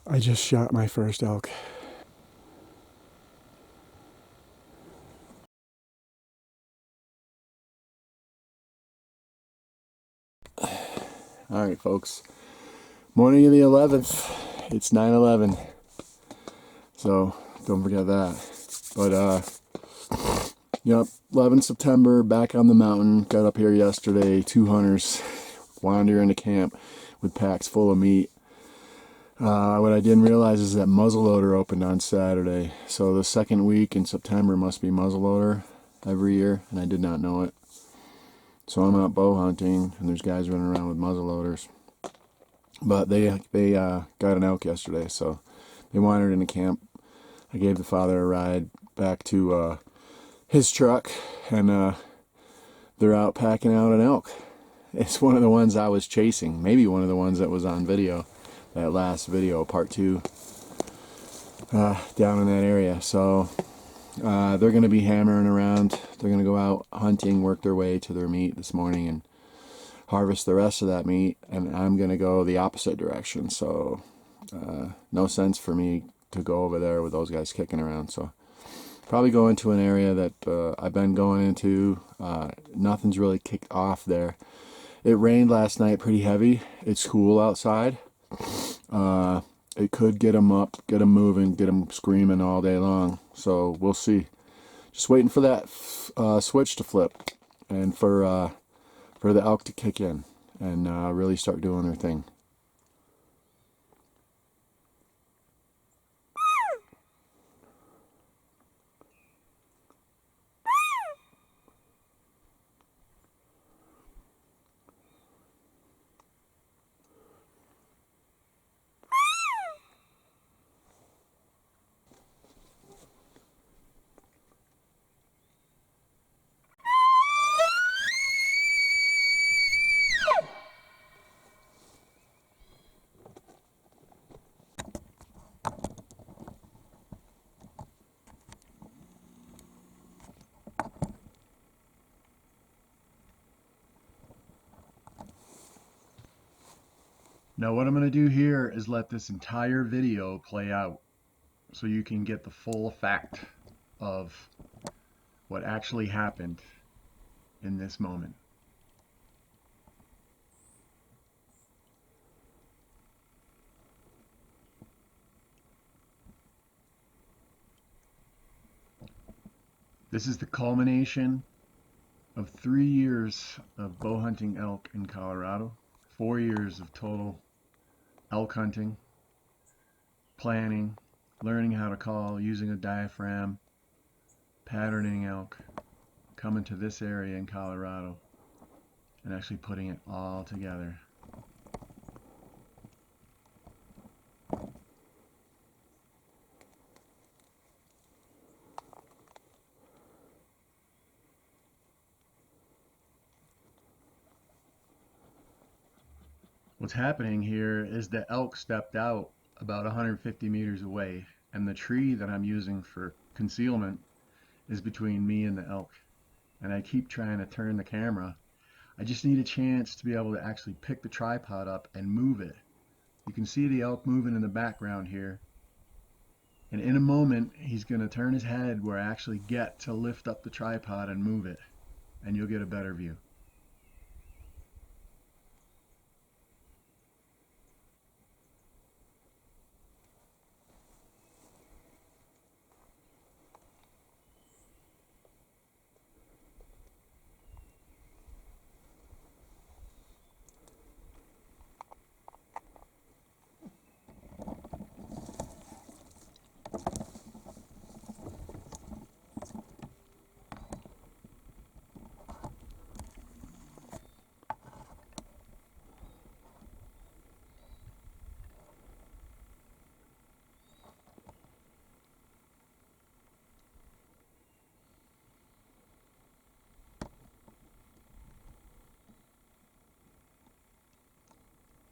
I just shot my first elk. Alright folks, morning of the 11th, it's 9/11, so don't forget that. But yep, 11 September, back on the mountain, got up here yesterday, 2 hunters wander into camp with packs full of meat. What I didn't realize is that muzzleloader opened on Saturday, so the second week in September must be muzzleloader every year, and I did not know it. So I'm out bow hunting, and there's guys running around with muzzleloaders. But they got an elk yesterday, so they wandered into camp. I gave the father a ride back to his truck, and they're out packing out an elk. It's one of the ones I was chasing, maybe one of the ones that was on video, that last video, part 2, down in that area. So they're going to be hammering around. They're going to go out hunting, work their way to their meat this morning, and harvest the rest of that meat, and I'm going to go the opposite direction. So no sense for me to go over there with those guys kicking around. So probably go into an area that I've been going into. Nothing's really kicked off there. It rained last night pretty heavy. It's cool outside. It could get them up, get them moving, get them screaming all day long. So we'll see. Just waiting for that switch to flip, and for the elk to kick in and really start doing their thing. Now what I'm going to do here is let this entire video play out so you can get the full effect of what actually happened in this moment. This is the culmination of 3 years of bow hunting elk in Colorado, 4 years of total elk hunting, planning, learning how to call, using a diaphragm, patterning elk, coming to this area in Colorado, and actually putting it all together. What's happening here is the elk stepped out about 150 meters away, and the tree that I'm using for concealment is between me and the elk. And I keep trying to turn the camera. I just need a chance to be able to actually pick the tripod up and move it. You can see the elk moving in the background here. And in a moment, he's going to turn his head where I actually get to lift up the tripod and move it. And you'll get a better view.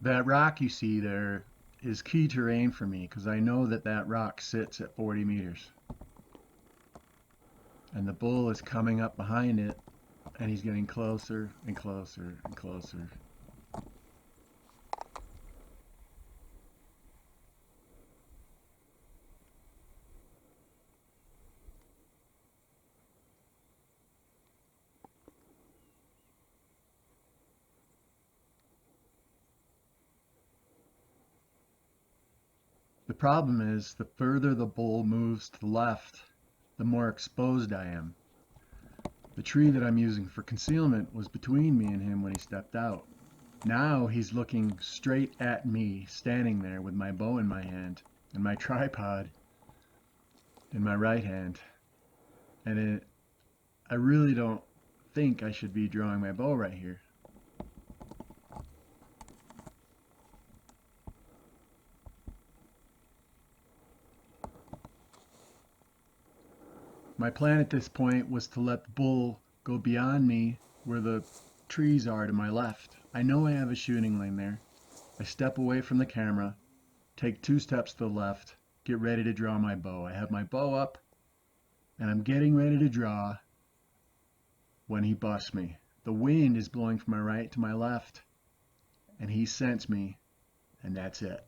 That rock you see there is key terrain for me because I know that that rock sits at 40 meters. And the bull is coming up behind it, and he's getting closer and closer and closer. problem is, the further the bull moves to the left, the more exposed I am. The tree that I'm using for concealment was between me and him when he stepped out. Now he's looking straight at me, standing there with my bow in my hand and my tripod in my right hand. And I really don't think I should be drawing my bow right here. My plan at this point was to let the bull go beyond me where the trees are to my left. I know I have a shooting lane there. I step away from the camera, take 2 steps to the left, get ready to draw my bow. I have my bow up, and I'm getting ready to draw when he busts me. The wind is blowing from my right to my left, and he scents me, and that's it.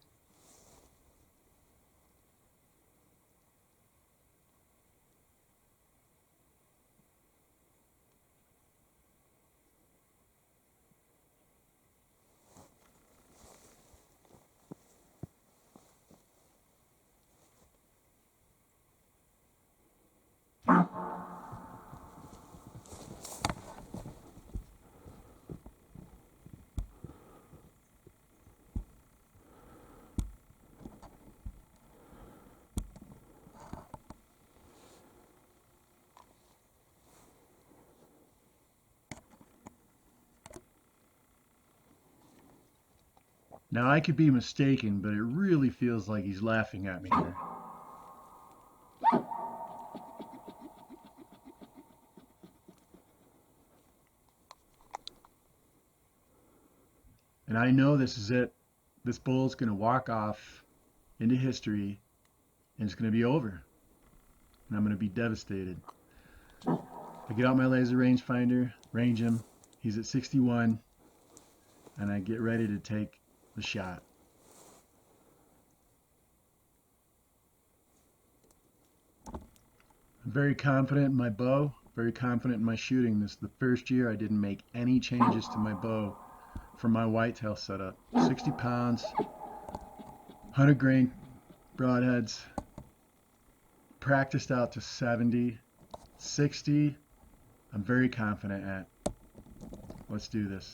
Now I could be mistaken, but it really feels like he's laughing at me here. And I know this is it. This bull's going to walk off into history, and it's going to be over. And I'm going to be devastated. I get out my laser rangefinder, range him. He's at 61, and I get ready to take the shot. I'm very confident in my bow, very confident in my shooting. This is the first year I didn't make any changes to my bow from my whitetail setup. 60 pounds, 100 grain broadheads, practiced out to 70, 60, I'm very confident at. Let's do this.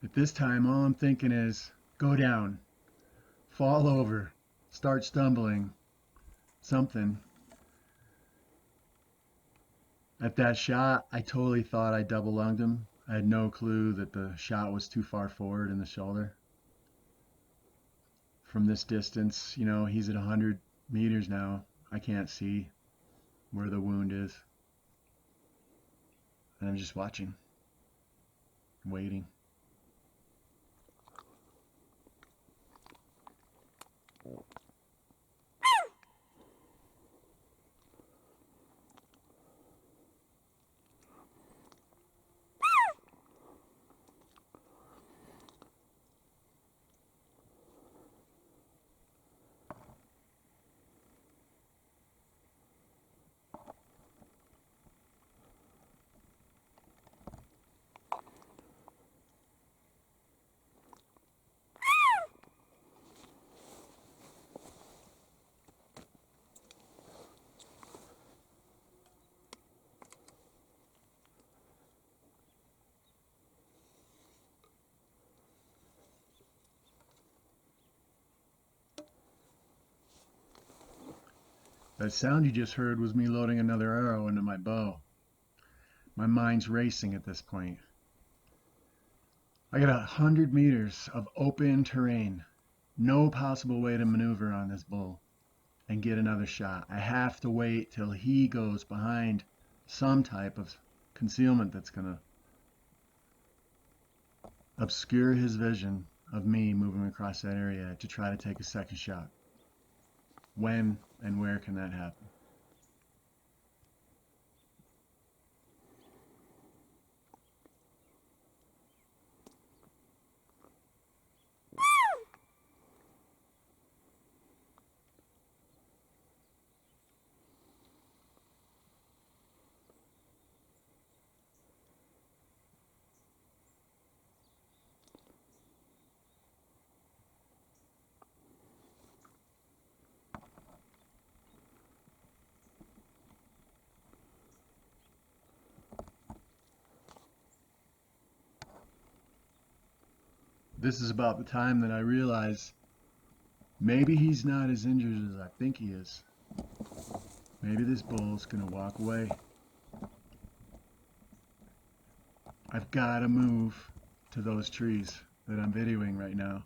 At this time, all I'm thinking is go down, fall over, start stumbling, something. At that shot, I totally thought I double lunged him. I had no clue that the shot was too far forward in the shoulder. From this distance, you know, he's at 100 meters now. I can't see where the wound is. And I'm just watching, waiting. That sound you just heard was me loading another arrow into my bow. My mind's racing at this point. I got 100 meters of open terrain. No possible way to maneuver on this bull and get another shot. I have to wait till he goes behind some type of concealment that's going to obscure his vision of me moving across that area to try to take a second shot. When and where can that happen? This is about the time that I realize maybe he's not as injured as I think he is. Maybe this bull's gonna walk away. I've gotta move to those trees that I'm videoing right now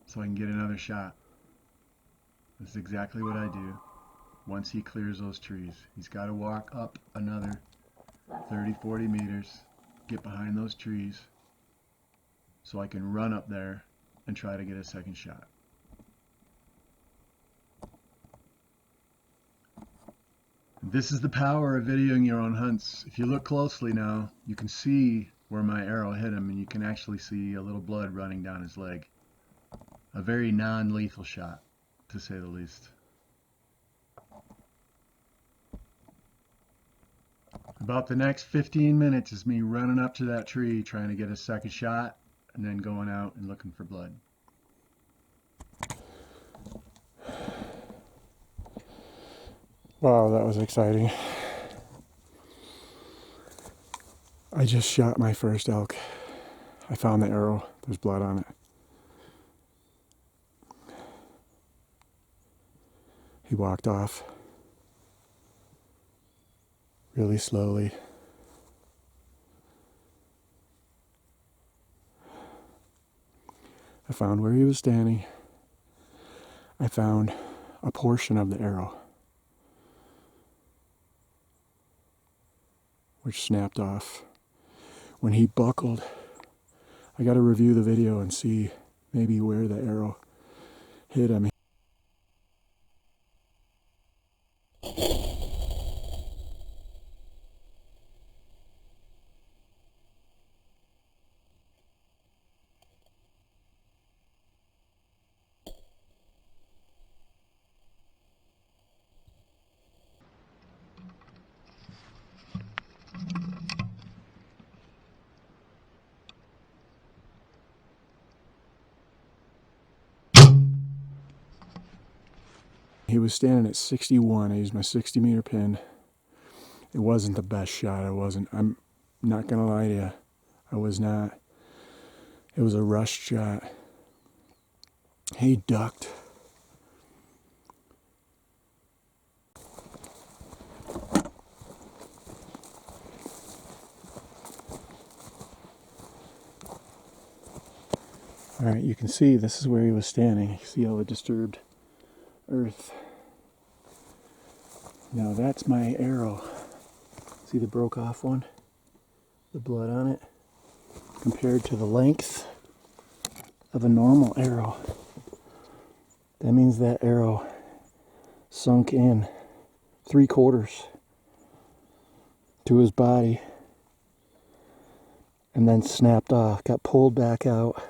so I can get another shot. This is exactly what I do once he clears those trees. He's gotta walk up another 30, 40 meters, get behind those trees, so I can run up there and try to get a second shot. This is the power of videoing your own hunts. If you look closely now, you can see where my arrow hit him, and you can actually see a little blood running down his leg. A very non-lethal shot, to say the least. About the next 15 minutes is me running up to that tree, trying to get a second shot, and then going out and looking for blood. Wow, that was exciting. I just shot my first elk. I found the arrow. There's blood on it. He walked off really slowly. I found where he was standing. I found a portion of the arrow, which snapped off. When he buckled, I got to review the video and see maybe where the arrow hit him. He was standing at 61. I used my 60-meter pin. It wasn't the best shot. I'm not going to lie to you. I was not. It was a rushed shot. He ducked. Alright, you can see this is where he was standing. You can see all the disturbed earth. Now that's my arrow. See the broke off one? The blood on it? Compared to the length of a normal arrow. That means that arrow sunk in 3/4 to his body and then snapped off. Got pulled back out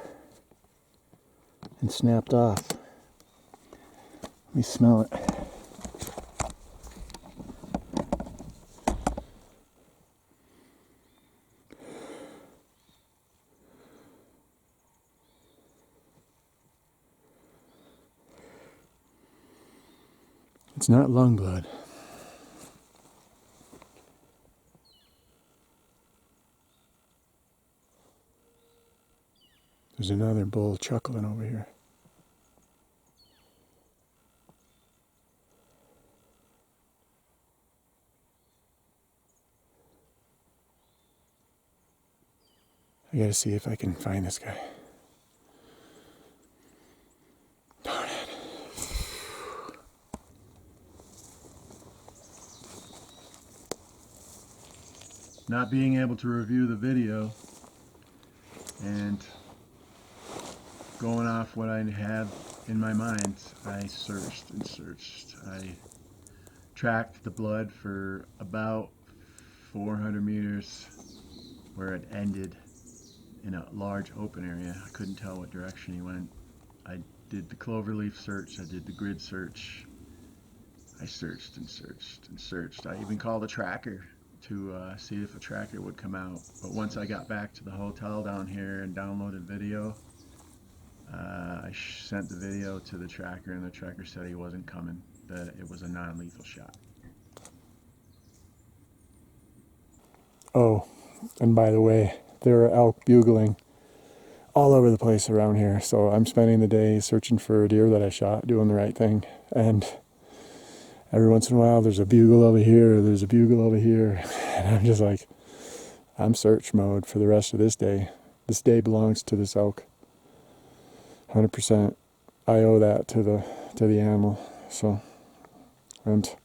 and snapped off. Let me smell it. It's not lung blood. There's another bull chuckling over here. I gotta see if I can find this guy. Darn it. Not being able to review the video and going off what I had in my mind, I searched and searched. I tracked the blood for about 400 meters where it ended in a large open area. I couldn't tell what direction he went. I did the cloverleaf search, I did the grid search. I searched and searched and searched. I even called a tracker to see if a tracker would come out. But once I got back to the hotel down here and downloaded video, I sent the video to the tracker, and the tracker said he wasn't coming, that it was a non-lethal shot. Oh, and by the way, there are elk bugling all over the place around here. So I'm spending the day searching for a deer that I shot, doing the right thing. And every once in a while, there's a bugle over here, there's a bugle over here. And I'm just like, I'm search mode for the rest of this day. This day belongs to this elk. 100%. I owe that to the animal. So, and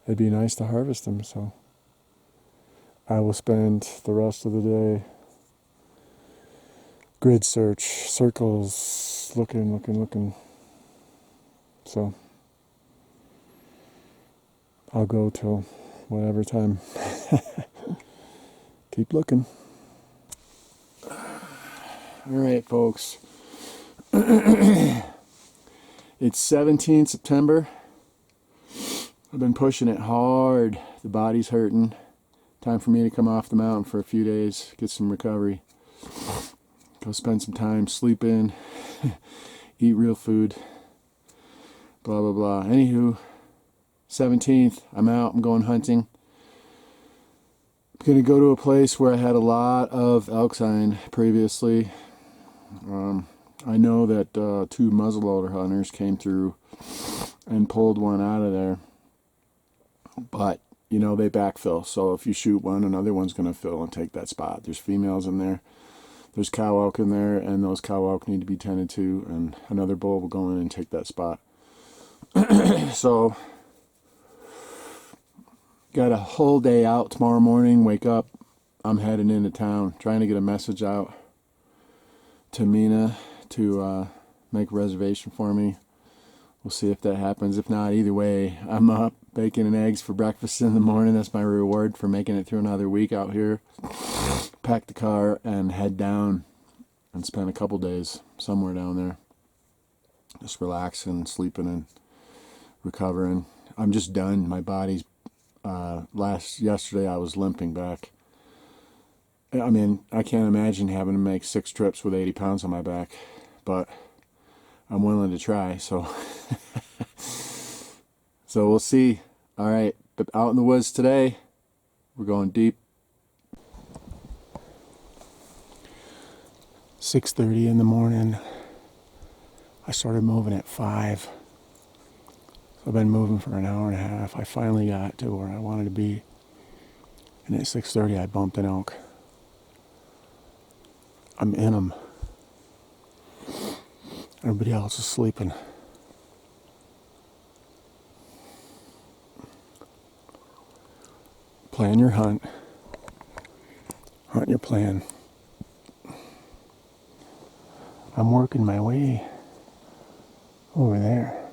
it'd be nice to harvest them. So I will spend the rest of the day grid search, circles, looking. So I'll go till whatever time. Keep looking. All right, folks. It's 17 September. I've been pushing it hard. The body's hurting. Time for me to come off the mountain for a few days, get some recovery. Go spend some time sleeping, eat real food, blah, blah, blah. Anywho, 17th, I'm out, I'm going hunting. I'm going to go to a place where I had a lot of elk sign previously. I know that 2 muzzleloader hunters came through and pulled one out of there. But, you know, they backfill. So if you shoot one, another one's going to fill and take that spot. There's females in there. There's cow elk in there, and those cow elk need to be tended to, and another bull will go in and take that spot. So, got a whole day out tomorrow morning. Wake up, I'm heading into town, trying to get a message out to Mina to make a reservation for me. We'll see if that happens. If not, either way, I'm up, bacon and eggs for breakfast in the morning. That's my reward for making it through another week out here. Pack the car and head down and spend a couple days somewhere down there. Just relaxing, sleeping, and recovering. I'm just done. My body's, yesterday I was limping back. I mean, I can't imagine having to make 6 trips with 80 pounds on my back, but I'm willing to try, so. So we'll see. All right, but out in the woods today, we're going deep. 6:30 in the morning. I started moving at 5. So I've been moving for an hour and a half. I finally got to where I wanted to be. And at 6:30 I bumped an elk. I'm in them. Everybody else is sleeping. Plan your hunt. Hunt your plan. I'm working my way over there.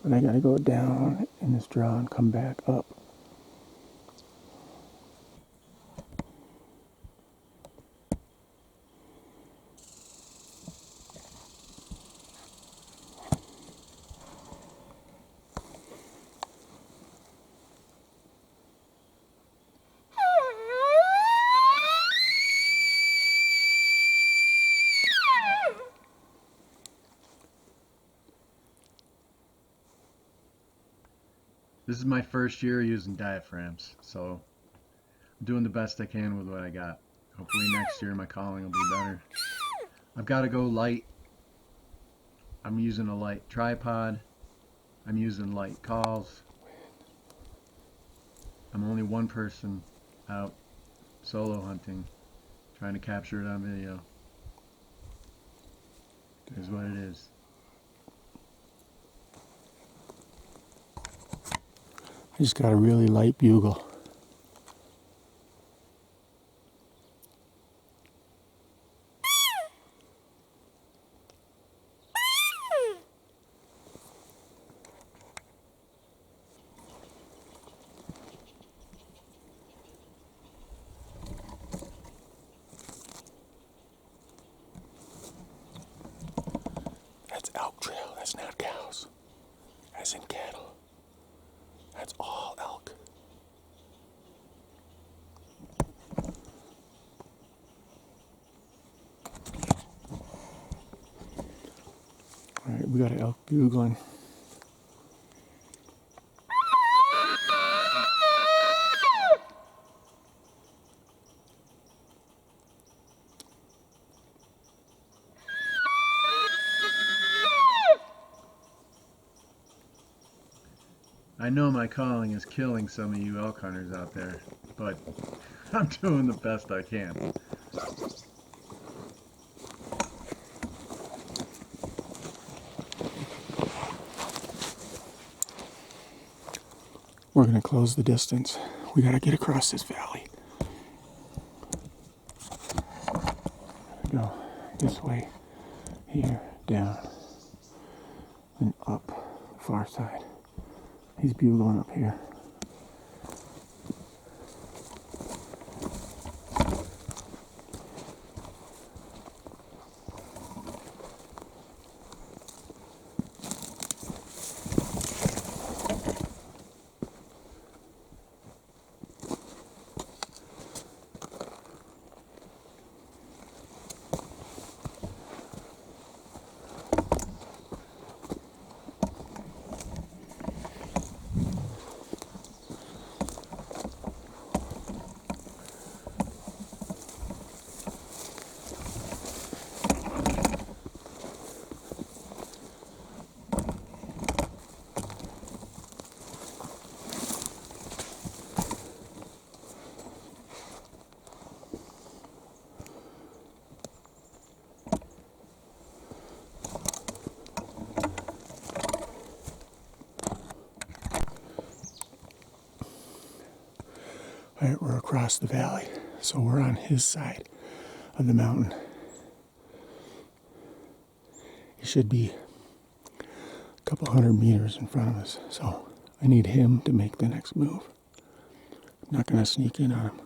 But I gotta go down in this draw and come back up. This is my first year using diaphragms, so I'm doing the best I can with what I got. Hopefully next year my calling will be better. I've got to go light. I'm using a light tripod. I'm using light calls. I'm only one person out solo hunting, trying to capture it on video. It is what it is. I just got a really light bugle. That's elk trail. That's not cows. As in cattle. That's all elk. Alright, we got an elk bugling. I know my calling is killing some of you elk hunters out there, but I'm doing the best I can. We're gonna close the distance. We gotta get across this valley. Go this way, here, down, and up the far side. He's bugling up here. All right, we're across the valley, so we're on his side of the mountain. He should be a couple 100 meters in front of us, so I need him to make the next move. I'm not gonna sneak in on him.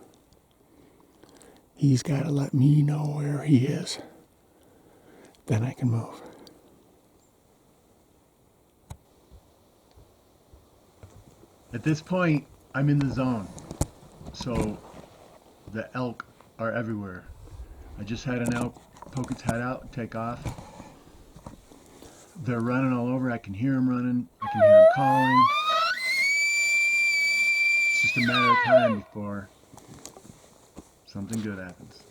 He's gotta let me know where he is. Then I can move. At this point, I'm in the zone, so the elk are everywhere. I just had an elk poke its head out and take off. They're running all over. I can hear them running. I can hear them calling. It's just a matter of time before something good happens.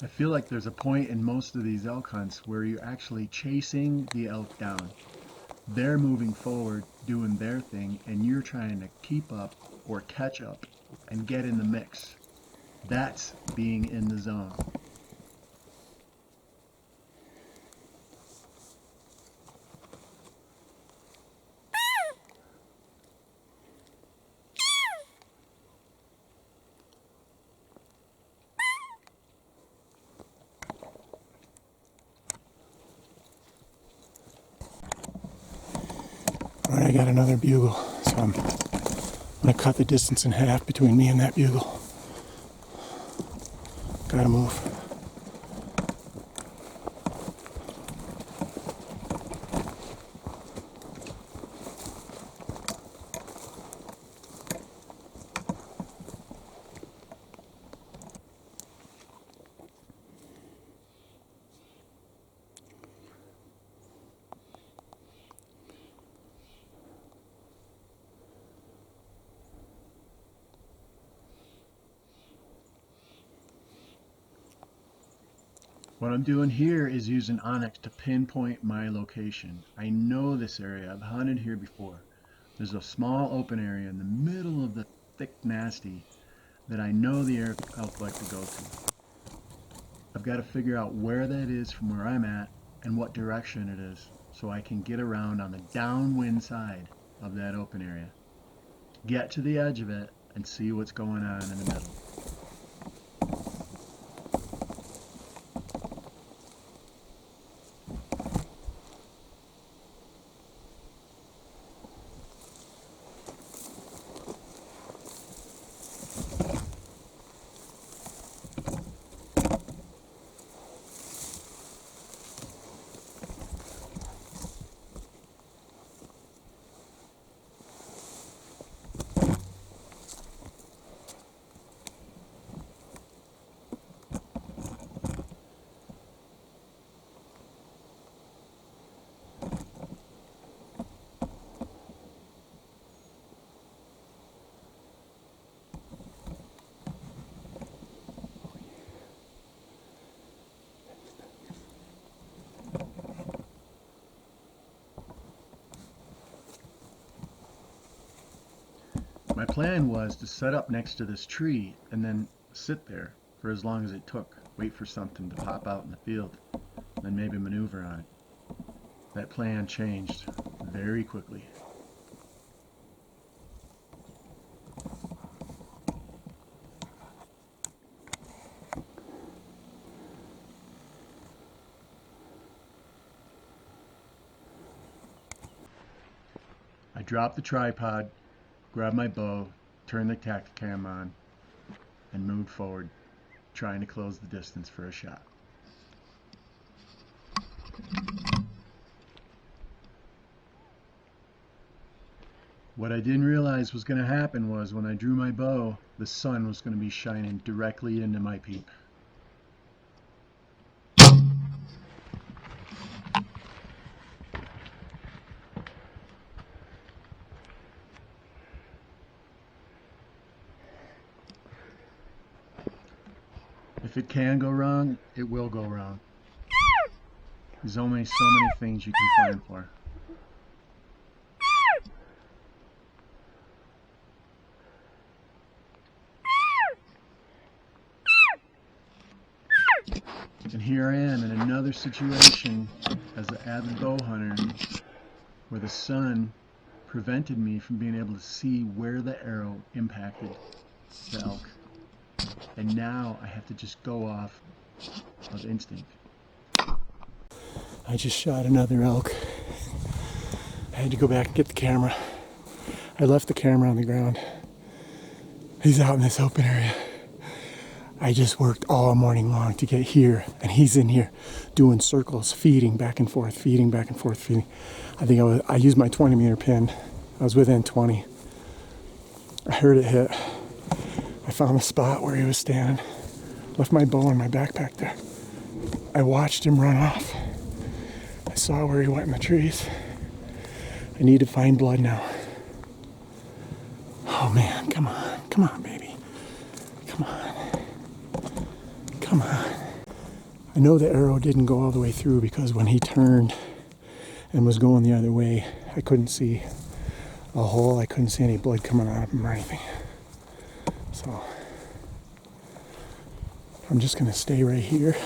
I feel like there's a point in most of these elk hunts where you're actually chasing the elk down. They're moving forward, doing their thing, and you're trying to keep up or catch up and get in the mix. That's being in the zone. All right, I got another bugle, so I'm gonna cut the distance in half between me and that bugle. Gotta move. What I'm doing here is using Onyx to pinpoint my location. I know this area. I've hunted here before. There's a small open area in the middle of the thick nasty that I know the elk like to go to. I've got to figure out where that is from where I'm at and what direction it is so I can get around on the downwind side of that open area. Get to the edge of it and see what's going on in the middle. plan was to set up next to this tree and then sit there for as long as it took, wait for something to pop out in the field, then maybe maneuver on it. That plan changed very quickly. I dropped the tripod, grabbed my bow, turned the Tacticam on, and moved forward, trying to close the distance for a shot. What I didn't realize was going to happen was when I drew my bow, the sun was going to be shining directly into my peep. If it can go wrong, it will go wrong. There's only so many things you can plan for. And here I am in another situation as an avid bow hunter where the sun prevented me from being able to see where the arrow impacted the elk. And now I have to just go off of instinct. I just shot another elk. I had to go back and get the camera. I left the camera on the ground. He's out in this open area. I just worked all morning long to get here, and he's in here doing circles, feeding back and forth, feeding back and forth, feeding. I think I used my 20-meter pin. I was within 20. I heard it hit. I found the spot where he was standing. Left my bow in my backpack there. I watched him run off. I saw where he went in the trees. I need to find blood now. Oh man, come on, baby. Come on. Come on. I know the arrow didn't go all the way through because when he turned and was going the other way, I couldn't see a hole. I couldn't see any blood coming out of him or anything. So I'm just gonna stay right here.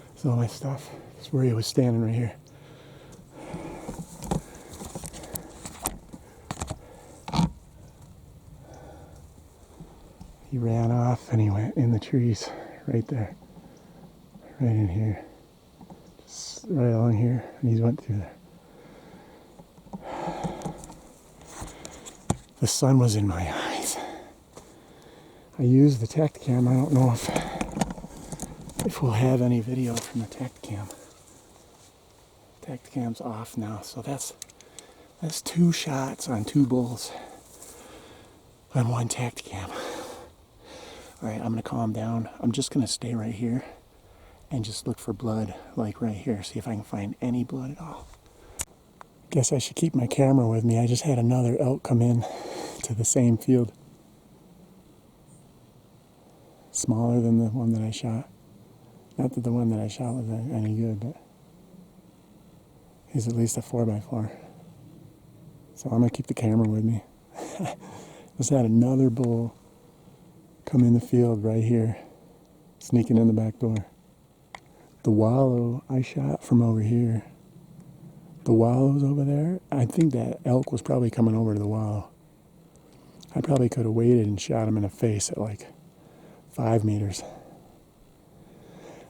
That's all my stuff. That's where he was standing right here. He ran off and he went in the trees right there. Right in here. Just right along here, and he went through there. The sun was in my eyes. I used the Tacticam. I don't know if we'll have any video from the Tacticam. Tacticam's off now, so that's 2 shots on 2 bulls on 1 Tacticam. Alright, I'm gonna calm down. I'm just gonna stay right here and just look for blood, like right here. See if I can find any blood at all. Guess I should keep my camera with me. I just had another elk come in to the same field. Smaller than the one that I shot. Not that the one that I shot was any good, but he's at least a 4x4. So I'm gonna keep the camera with me. Just had another bull come in the field right here, sneaking in the back door. The wallow I shot from over here. The wallow's over there. I think that elk was probably coming over to the wallow. I probably could have waited and shot him in the face at like 5 meters.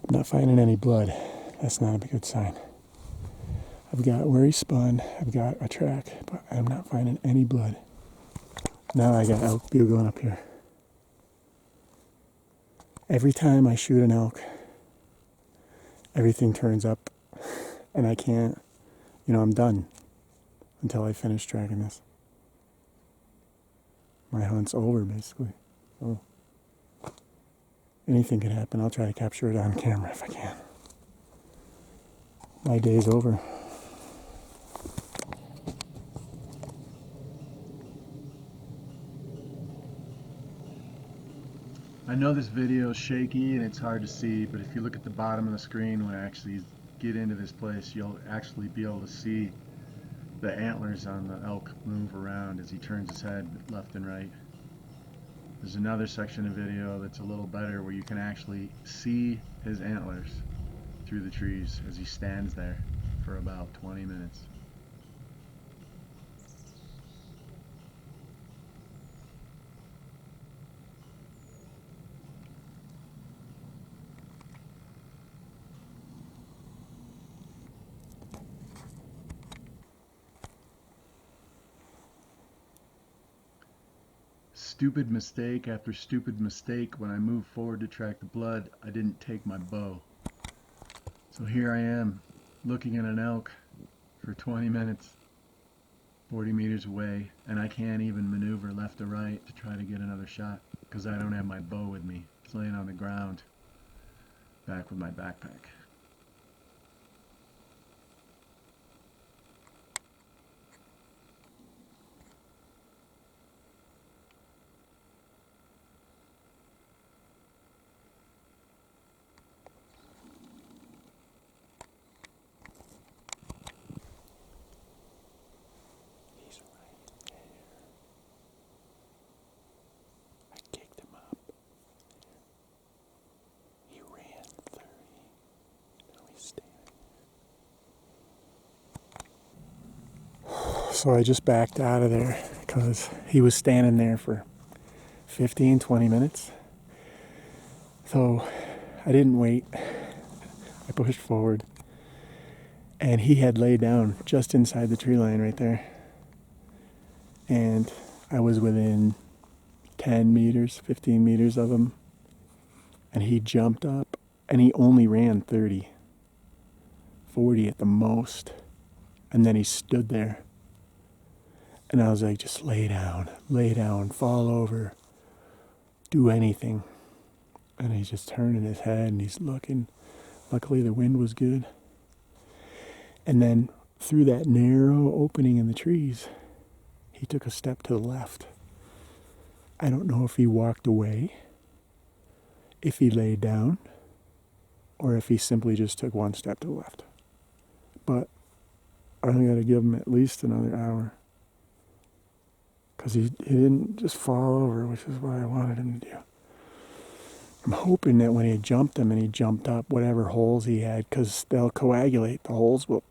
I'm not finding any blood. That's not a good sign. I've got where he spun. I've got a track, but I'm not finding any blood. Now I got elk bugling up here. Every time I shoot an elk, everything turns up, and I can't, I'm done until I finish tracking this. My hunt's over, basically. So anything can happen. I'll try to capture it on camera if I can. My day's over. I know this video is shaky and it's hard to see, but if you look at the bottom of the screen when I actually get into this place, you'll actually be able to see the antlers on the elk move around as he turns his head left and right. There's another section of video that's a little better where you can actually see his antlers through the trees as he stands there for about 20 minutes. Stupid mistake after stupid mistake. When I moved forward to track the blood, I didn't take my bow. So here I am, looking at an elk for 20 minutes, 40 meters away, and I can't even maneuver left or right to try to get another shot because I don't have my bow with me. It's laying on the ground, back with my backpack. So I just backed out of there because he was standing there for 15, 20 minutes. So I didn't wait. I pushed forward. And he had laid down just inside the tree line right there. And I was within 10 meters, 15 meters of him. And he jumped up and he only ran 30, 40 at the most. And then he stood there. And I was like, just lay down, fall over, do anything. And he's just turning his head and he's looking. Luckily the wind was good. And then through that narrow opening in the trees, he took a step to the left. I don't know if he walked away, if he laid down, or if he simply just took one step to the left. But I think I got to give him at least another hour. Because he didn't just fall over, which is what I wanted him to do. I'm hoping that when he jumped him and he jumped up, whatever holes he had, because they'll coagulate, the holes will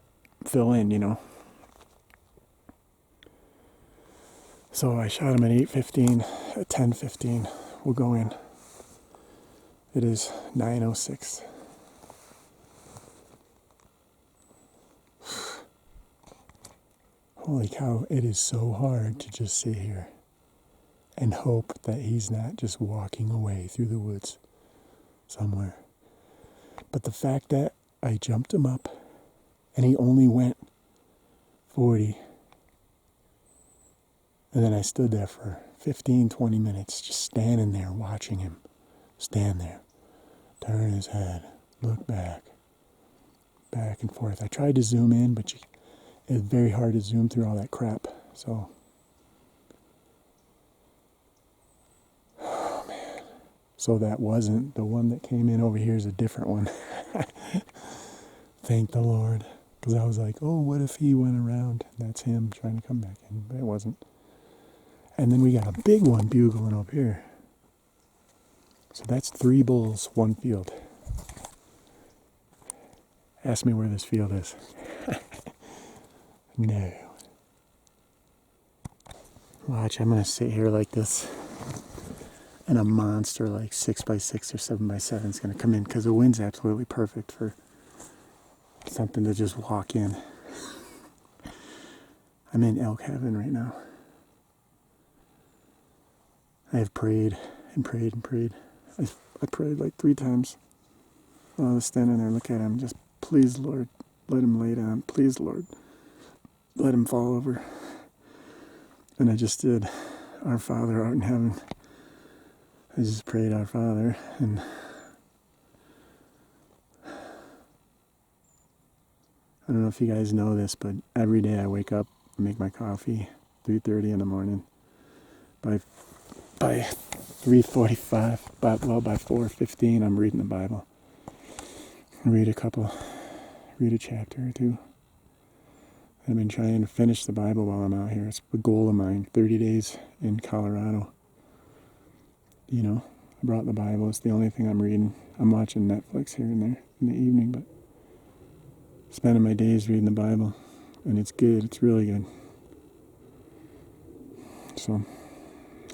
fill in, you know. So I shot him at 8:15, at 10:15. We'll go in. It is 9:06. Holy cow, it is so hard to just sit here and hope that he's not just walking away through the woods somewhere. But the fact that I jumped him up and he only went 40, and then I stood there for 15, 20 minutes just standing there watching him stand there, turn his head, look back and forth. I tried to zoom in, but it's very hard to zoom through all that crap. So, oh man. So that wasn't the one that came in over here is a different one. Thank the Lord. Because I was like, oh, what if he went around? That's him trying to come back in. But it wasn't. And then we got a big one bugling up here. So that's 3 bulls, 1 field. Ask me where this field is. No. Watch, I'm going to sit here like this. And a monster like 6x6 or 7x7 is going to come in because the wind's absolutely perfect for something to just walk in. I'm in elk heaven right now. I have prayed and prayed and prayed. I prayed like 3 times. While I was standing there, look at him. Just, please, Lord, let him lay down. Please, Lord, let him fall over. And I just did. Our Father art in heaven. I just prayed, Our Father, and I don't know if you guys know this, but every day I wake up, make my coffee, 3:30 in the morning. By 3:45, by 4:15, I'm reading the Bible. I read a chapter or 2. I've been trying to finish the Bible while I'm out here. It's a goal of mine. 30 days in Colorado. You know, I brought the Bible. It's the only thing I'm reading. I'm watching Netflix here and there in the evening, but spending my days reading the Bible. And it's good. It's really good. So,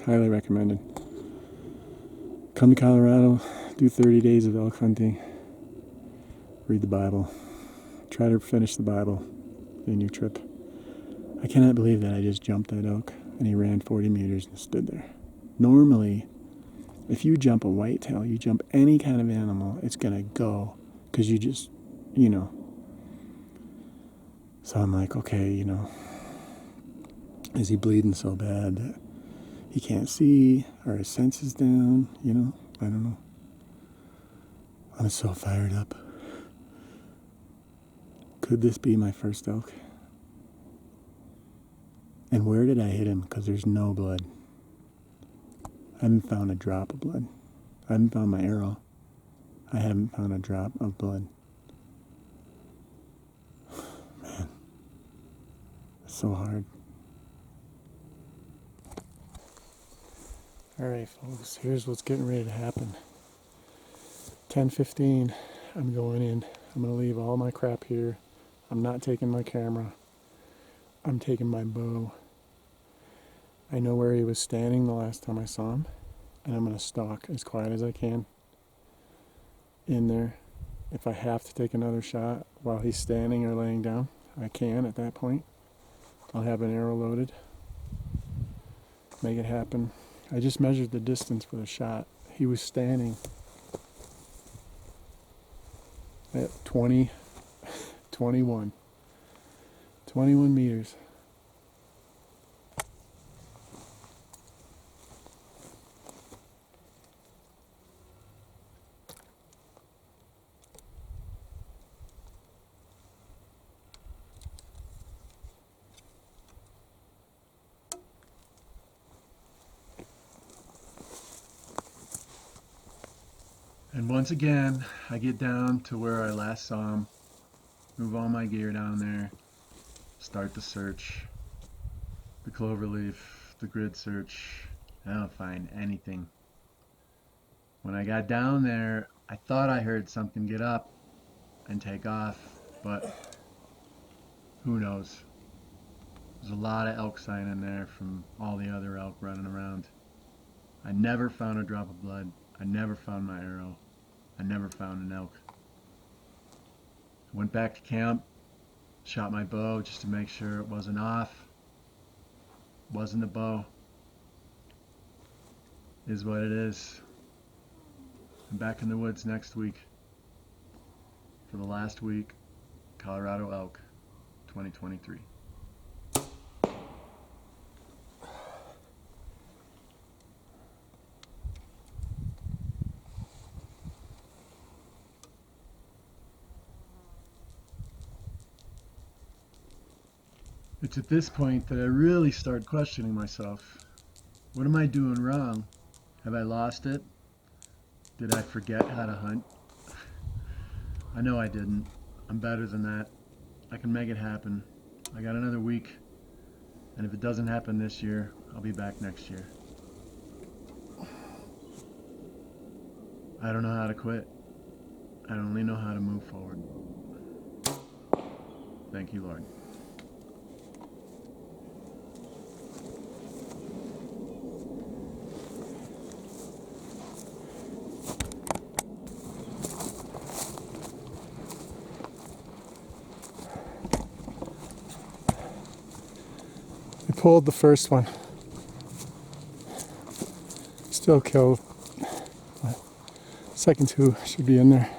highly recommended. Come to Colorado, do 30 days of elk hunting, read the Bible, try to finish the Bible in your trip. I cannot believe that I just jumped that elk and he ran 40 meters and stood there. Normally, if you jump a whitetail, you jump any kind of animal, it's going to go because you just, you know. So I'm like, okay, you know, is he bleeding so bad that he can't see? Are his senses down? You know, I don't know. I'm so fired up. Could this be my first elk? And where did I hit him? Because there's no blood. I haven't found a drop of blood. I haven't found my arrow. I haven't found a drop of blood. Man, it's so hard. Alright folks, here's what's getting ready to happen. 10:15, I'm going in. I'm going to leave all my crap here. I'm not taking my camera. I'm taking my bow. I know where he was standing the last time I saw him, and I'm going to stalk as quiet as I can in there. If I have to take another shot while he's standing or laying down, I can at that point. I'll have an arrow loaded. Make it happen. I just measured the distance for the shot. He was standing at 21 meters. And once again, I get down to where I last saw him, move all my gear down there, start the search, the cloverleaf, the grid search. I don't find anything. When I got down there, I thought I heard something get up and take off, but who knows? There's a lot of elk sign in there from all the other elk running around. I never found a drop of blood. I never found my arrow. I never found an elk. Went back to camp, shot my bow just to make sure it wasn't off. Wasn't a bow. Is what it is. I'm back in the woods next week for the last week, Colorado elk 2023. It's at this point that I really start questioning myself. What am I doing wrong? Have I lost it? Did I forget how to hunt? I know I didn't. I'm better than that. I can make it happen. I got another week, and if it doesn't happen this year, I'll be back next year. I don't know how to quit. I only know how to move forward. Thank you, Lord. I pulled the first one. Still killed. Second two should be in there.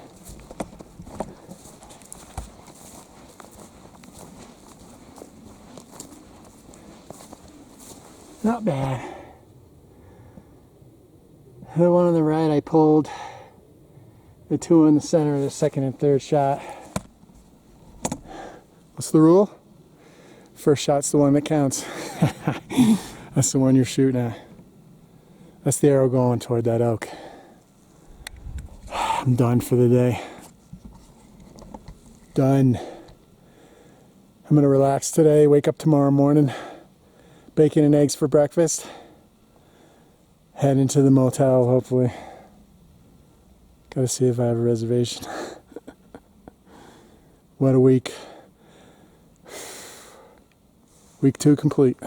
Not bad. The one on the right I pulled. The two in the center of the second and third shot. What's the rule? First shot's the one that counts. That's the one you're shooting at. That's the arrow going toward that elk. I'm done for the day. Done. I'm going to relax today, wake up tomorrow morning, bacon and eggs for breakfast, head into the motel hopefully. Gotta see if I have a reservation. What a week. Week 2 complete.